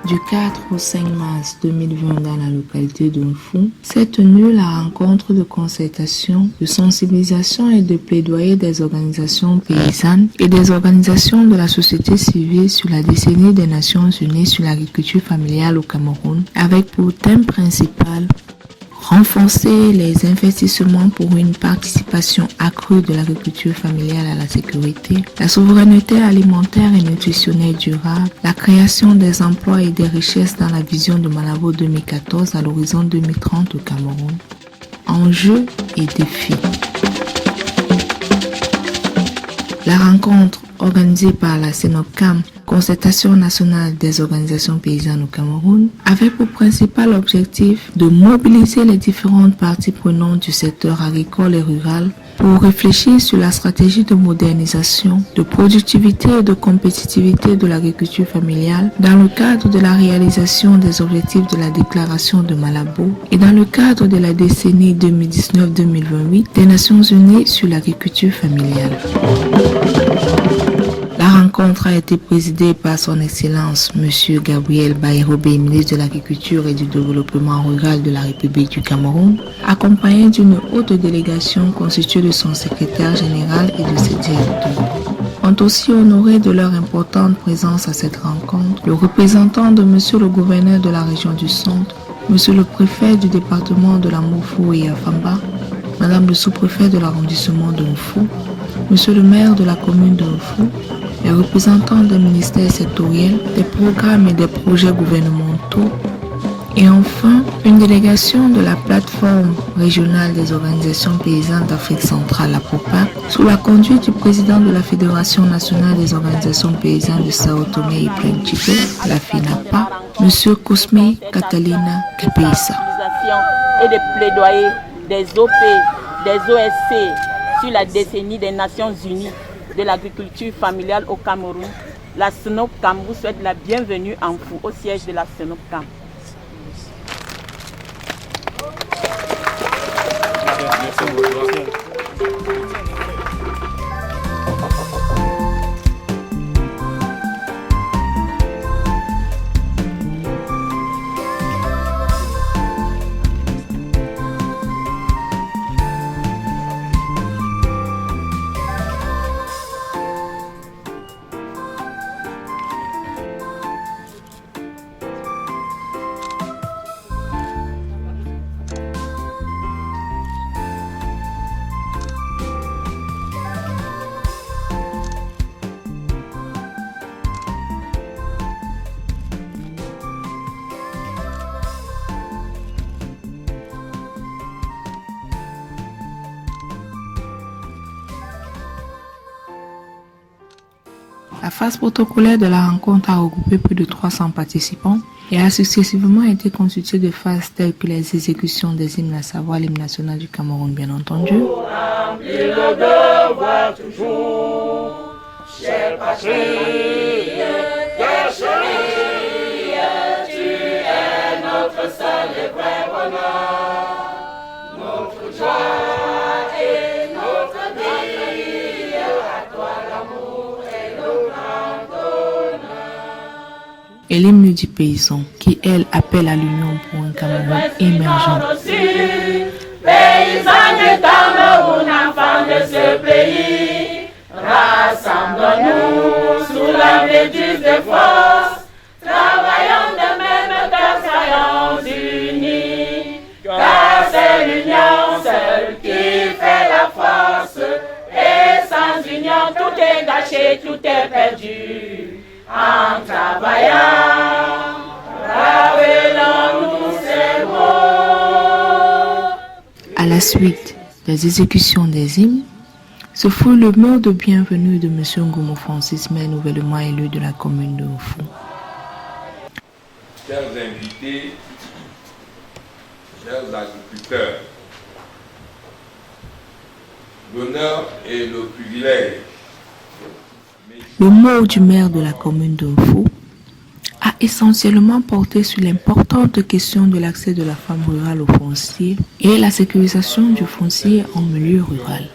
Du 4 au 5 mars 2020 dans la localité de Mfou, s'est tenue la rencontre de concertation, de sensibilisation et de plaidoyer des organisations paysannes et des organisations de la société civile sur la décennie des Nations Unies sur l'agriculture familiale au Cameroun, avec pour thème principal renforcer les investissements pour une participation accrue de l'agriculture familiale à la sécurité, la souveraineté alimentaire et nutritionnelle durable, la création des emplois et des richesses dans la vision de Malabo 2014 à l'horizon 2030 au Cameroun. Enjeux et défis. La rencontre organisée par la CNOPCAM, Concertation nationale des organisations paysannes au Cameroun, avait pour principal objectif de mobiliser les différentes parties prenantes du secteur agricole et rural pour réfléchir sur la stratégie de modernisation, de productivité et de compétitivité de l'agriculture familiale dans le cadre de la réalisation des objectifs de la déclaration de Malabo et dans le cadre de la décennie 2019-2028 des Nations Unies sur l'agriculture familiale. La rencontre a été présidée par son Excellence M. Gabriel Bayrobé, ministre de l'Agriculture et du Développement rural de la République du Cameroun, accompagné d'une haute délégation constituée de son secrétaire général et de ses directeurs. Ont aussi honoré de leur importante présence à cette rencontre le représentant de M. le gouverneur de la région du Centre, M. le préfet du département de la Mofou et Afamba, Madame le sous-préfet de l'arrondissement de Mfou, M. le maire de la commune de Mfou, les représentants des ministères sectoriels, des programmes et des projets gouvernementaux, et enfin une délégation de la plateforme régionale des organisations paysannes d'Afrique centrale, la POPAC, sous la conduite du président de la Fédération nationale des organisations paysannes de Sao Tomé et Principe, la FINAPA, M. Cosme Catalina Kepeissa. Et de plaidoyer des OP, des OSC sur la décennie des Nations Unies de l'agriculture familiale au Cameroun, la CNOPCAM vous souhaite la bienvenue en Mfou au siège de la CNOPCAM. La phase protocolaire de la rencontre a regroupé plus de 300 participants et a successivement été constituée de phases telles que les exécutions des hymnes, à savoir l'hymne national du Cameroun bien entendu. Pour remplir le devoir toujours, chère patrie, chère chérie, tu es notre seul et vrai bonheur, notre joie. Et l'hymne du paysan, qui, elle, appelle à l'union pour un Cameroun émergent. Paysans du Cameroun, enfants de ce pays, rassemblons-nous sous la méduse de force, travaillons de même cœur, soyons unis, car c'est l'union seule qui fait la force, et sans union tout est gâché, tout est perdu. En travaillant, rappelons-nous ces mots. À la suite des exécutions des hymnes, ce fut le mot de bienvenue de M. Ngomo Francis, maire nouvellement élu de la commune de Mfou. Chers invités, chers agriculteurs, l'honneur et le privilège. Le mot du maire de la commune de Mfou a essentiellement porté sur l'importante question de l'accès de la femme rurale au foncier et la sécurisation du foncier en milieu rural.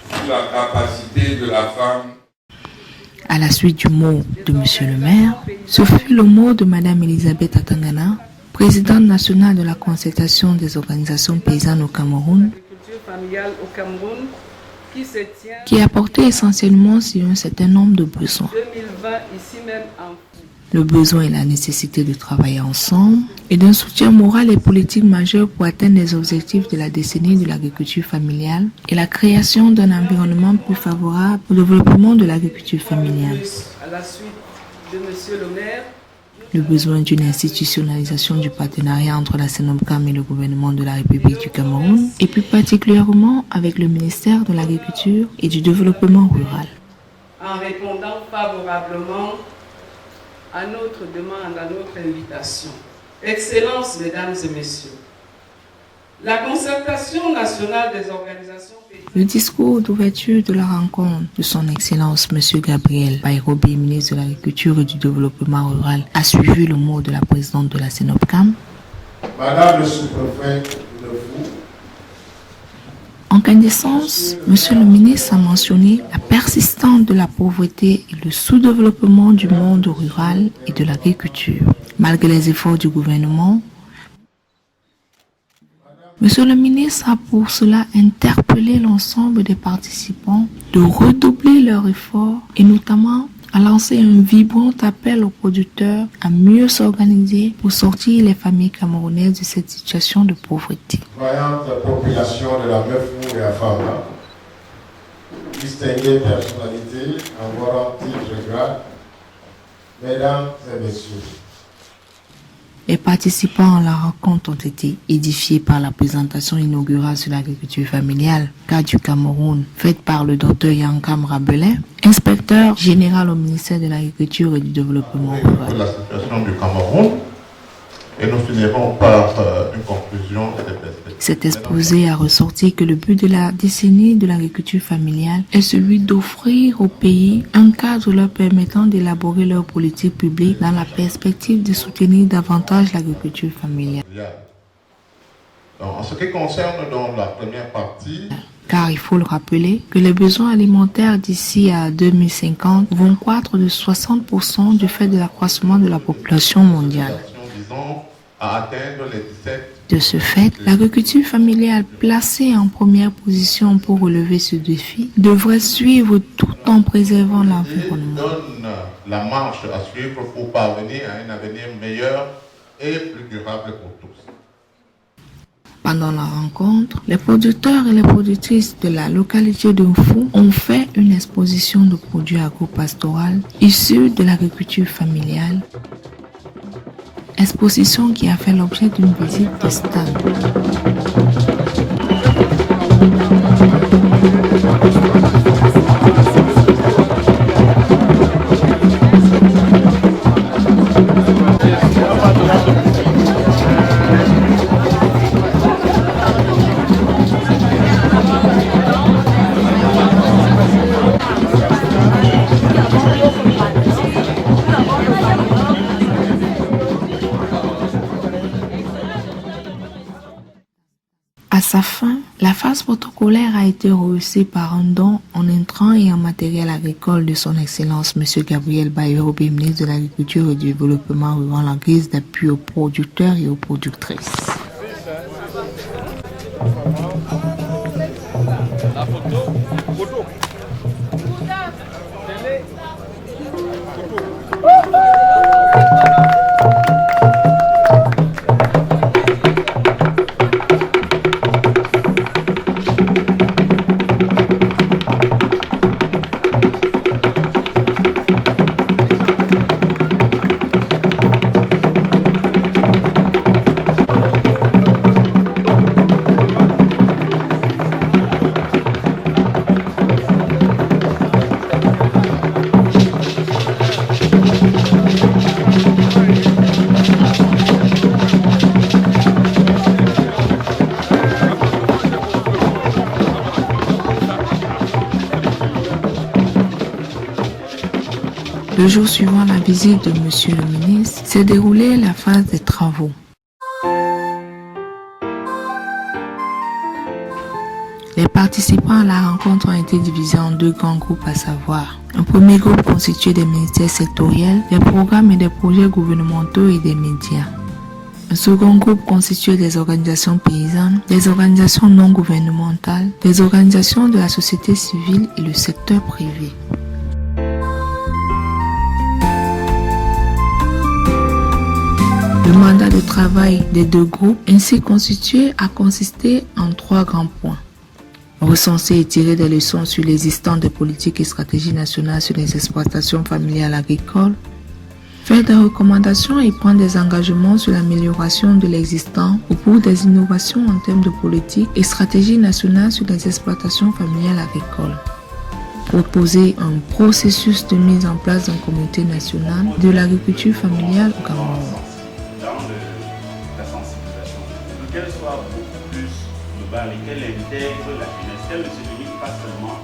Sur la capacité de la femme À la suite du mot de Monsieur le maire, ce fut le mot de Madame Elisabeth Atangana, présidente nationale de la concertation des organisations paysannes au Cameroun, qui a porté essentiellement sur un certain nombre de besoins. Le besoin et la nécessité de travailler ensemble et d'un soutien moral et politique majeur pour atteindre les objectifs de la décennie de l'agriculture familiale et la création d'un environnement plus favorable au développement de l'agriculture familiale. À la suite de Monsieur le maire, le besoin d'une institutionnalisation du partenariat entre la SENOPCAM et le gouvernement de la République du Cameroun, et plus particulièrement avec le ministère de l'Agriculture et du Développement rural. En répondant favorablement à notre demande, à notre invitation. Excellences, mesdames et messieurs, la concertation nationale des organisations... Le discours d'ouverture de la rencontre de son Excellence M. Gabriel Baye-Robé, ministre de l'Agriculture et du Développement rural, a suivi le mot de la présidente de la SENOPCAM. Madame le sous-préfet de Fou. En quintessence, M. le ministre a mentionné la persistance de la pauvreté et le sous-développement du monde rural et de l'agriculture. Malgré les efforts du gouvernement, Monsieur le ministre a pour cela interpellé l'ensemble des participants de redoubler leurs efforts et notamment a lancé un vibrant appel aux producteurs à mieux s'organiser pour sortir les familles camerounaises de cette situation de pauvreté. Voyante population de la Meufou et à Fama, distinguées personnalités, en volant titre grade, mesdames et messieurs. Les participants à la rencontre ont été édifiés par la présentation inaugurale sur l'agriculture familiale, cas du Cameroun, faite par le Dr Yankam Rabelais, inspecteur général au ministère de l'Agriculture et du Développement rural. La situation du Cameroun, et nous finirons par une conclusion et des perspectives. Cet exposé a ressorti que le but de la décennie de l'agriculture familiale est celui d'offrir au pays un cadre leur permettant d'élaborer leur politique publique dans la perspective de soutenir davantage l'agriculture familiale. Donc, en ce qui concerne donc la première partie, car il faut le rappeler que les besoins alimentaires d'ici à 2050 vont croître de 60% du fait de l'accroissement de la population mondiale. À atteindre les 17. De ce fait, l'agriculture familiale placée en première position pour relever ce défi devrait suivre tout en préservant l'environnement. Donne la marche à suivre pour parvenir à un avenir meilleur et plus durable pour tous. Pendant la rencontre, les producteurs et les productrices de la localité de Fou ont fait une exposition de produits agro-pastoraux issus de l'agriculture familiale. Exposition qui a fait l'objet d'une visite de stade. À sa fin, la phase protocolaire a été rehaussée par un don en intrants et en matériel agricole de son Excellence M. Gabriel Baye-Robé, ministre de l'Agriculture et du Développement rural, en guise d'appui aux producteurs et aux productrices. Le jour suivant la visite de M. le ministre, s'est déroulée la phase des travaux. Les participants à la rencontre ont été divisés en deux grands groupes, à savoir Un premier groupe constitué des ministères sectoriels, des programmes et des projets gouvernementaux et des médias. Un second groupe constitué des organisations paysannes, des organisations non gouvernementales, des organisations de la société civile et le secteur privé. Le mandat de travail des deux groupes ainsi constitués a consisté en 3 grands points. Recenser et tirer des leçons sur l'existence des politiques et stratégies nationales sur les exploitations familiales agricoles, faire des recommandations et prendre des engagements sur l'amélioration de l'existant ou pour des innovations en termes de politique et stratégies nationales sur les exploitations familiales agricoles. Proposer un processus de mise en place d'un comité national de l'agriculture familiale au Cameroun. Dans la sensibilisation, qu'elle soit beaucoup plus globale et qu'elle intègre la jeunesse, qu'elle ne se limite pas seulement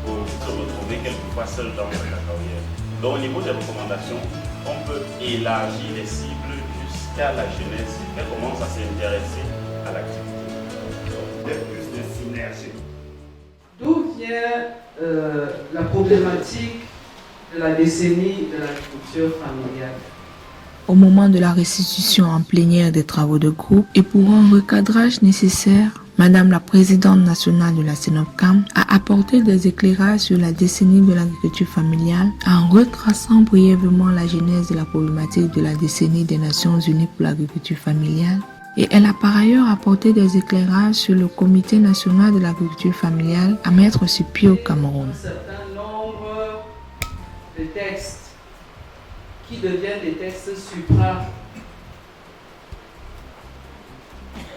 au se retrouver quelquefois seul dans la carrière. Donc au niveau des recommandations, on peut élargir les cibles jusqu'à la jeunesse qui commence à s'intéresser à l'activité. Il y a plus de synergie. D'où vient la problématique de la décennie de l'agriculture familiale? Au moment de la restitution en plénière des travaux de groupe et pour un recadrage nécessaire, Madame la Présidente nationale de la CENOPCAM a apporté des éclairages sur la décennie de l'agriculture familiale en retraçant brièvement la genèse de la problématique de la décennie des Nations Unies pour l'agriculture familiale. Et elle a par ailleurs apporté des éclairages sur le Comité national de l'agriculture familiale à mettre sur pied au Cameroun. Un certain nombre de textes qui deviennent des textes supra.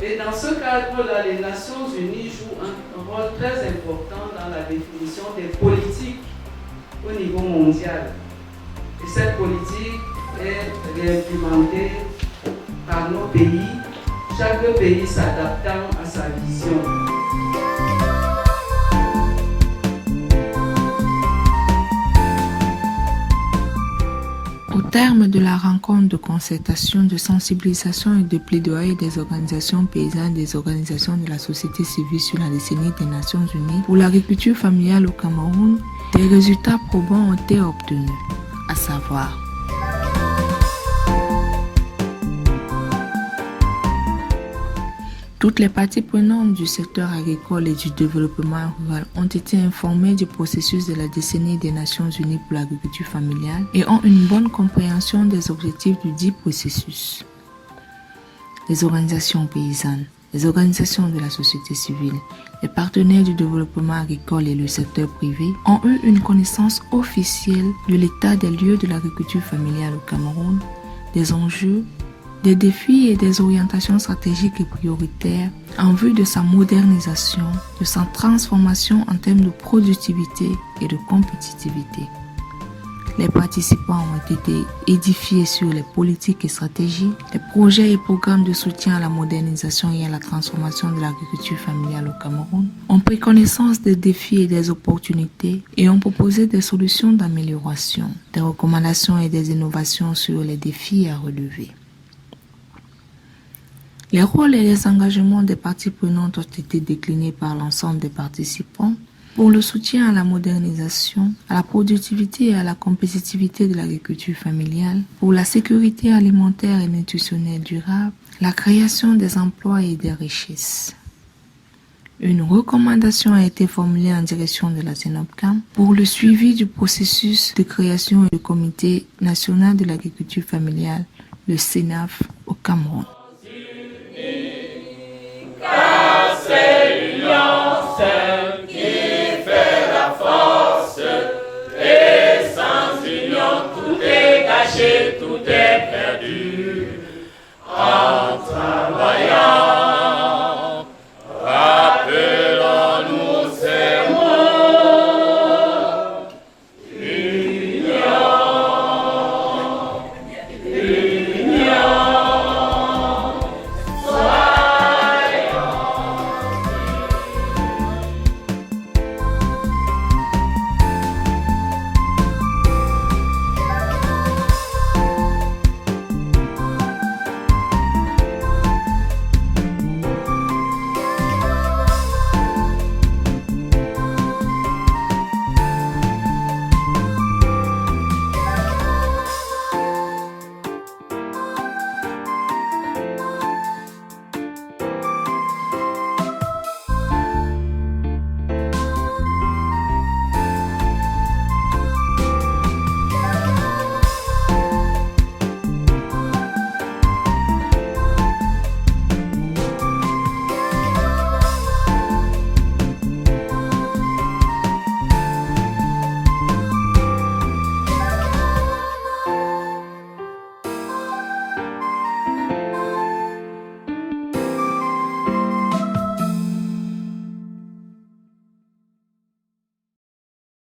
Et dans ce cadre-là, les Nations Unies jouent un rôle très important dans la définition des politiques au niveau mondial. Et cette politique est réimplémentée par nos pays, chaque pays s'adaptant à sa vision. Au terme de la rencontre de concertation, de sensibilisation et de plaidoyer des organisations paysannes, des organisations de la société civile sur la décennie des Nations Unies pour l'agriculture familiale au Cameroun, des résultats probants ont été obtenus, à savoir toutes les parties prenantes du secteur agricole et du développement rural ont été informées du processus de la décennie des Nations Unies pour l'agriculture familiale et ont une bonne compréhension des objectifs du dit processus. Les organisations paysannes, les organisations de la société civile, les partenaires du développement agricole et le secteur privé ont eu une connaissance officielle de l'état des lieux de l'agriculture familiale au Cameroun, des enjeux, des défis et des orientations stratégiques et prioritaires en vue de sa modernisation, de sa transformation en termes de productivité et de compétitivité. Les participants ont été édifiés sur les politiques et stratégies, les projets et programmes de soutien à la modernisation et à la transformation de l'agriculture familiale au Cameroun, ont pris connaissance des défis et des opportunités et ont proposé des solutions d'amélioration, des recommandations et des innovations sur les défis à relever. Les rôles et les engagements des parties prenantes ont été déclinés par l'ensemble des participants pour le soutien à la modernisation, à la productivité et à la compétitivité de l'agriculture familiale, pour la sécurité alimentaire et nutritionnelle durable, la création des emplois et des richesses. Une recommandation a été formulée en direction de la CENOPCAM pour le suivi du processus de création du Comité national de l'agriculture familiale, le CNAF, au Cameroun.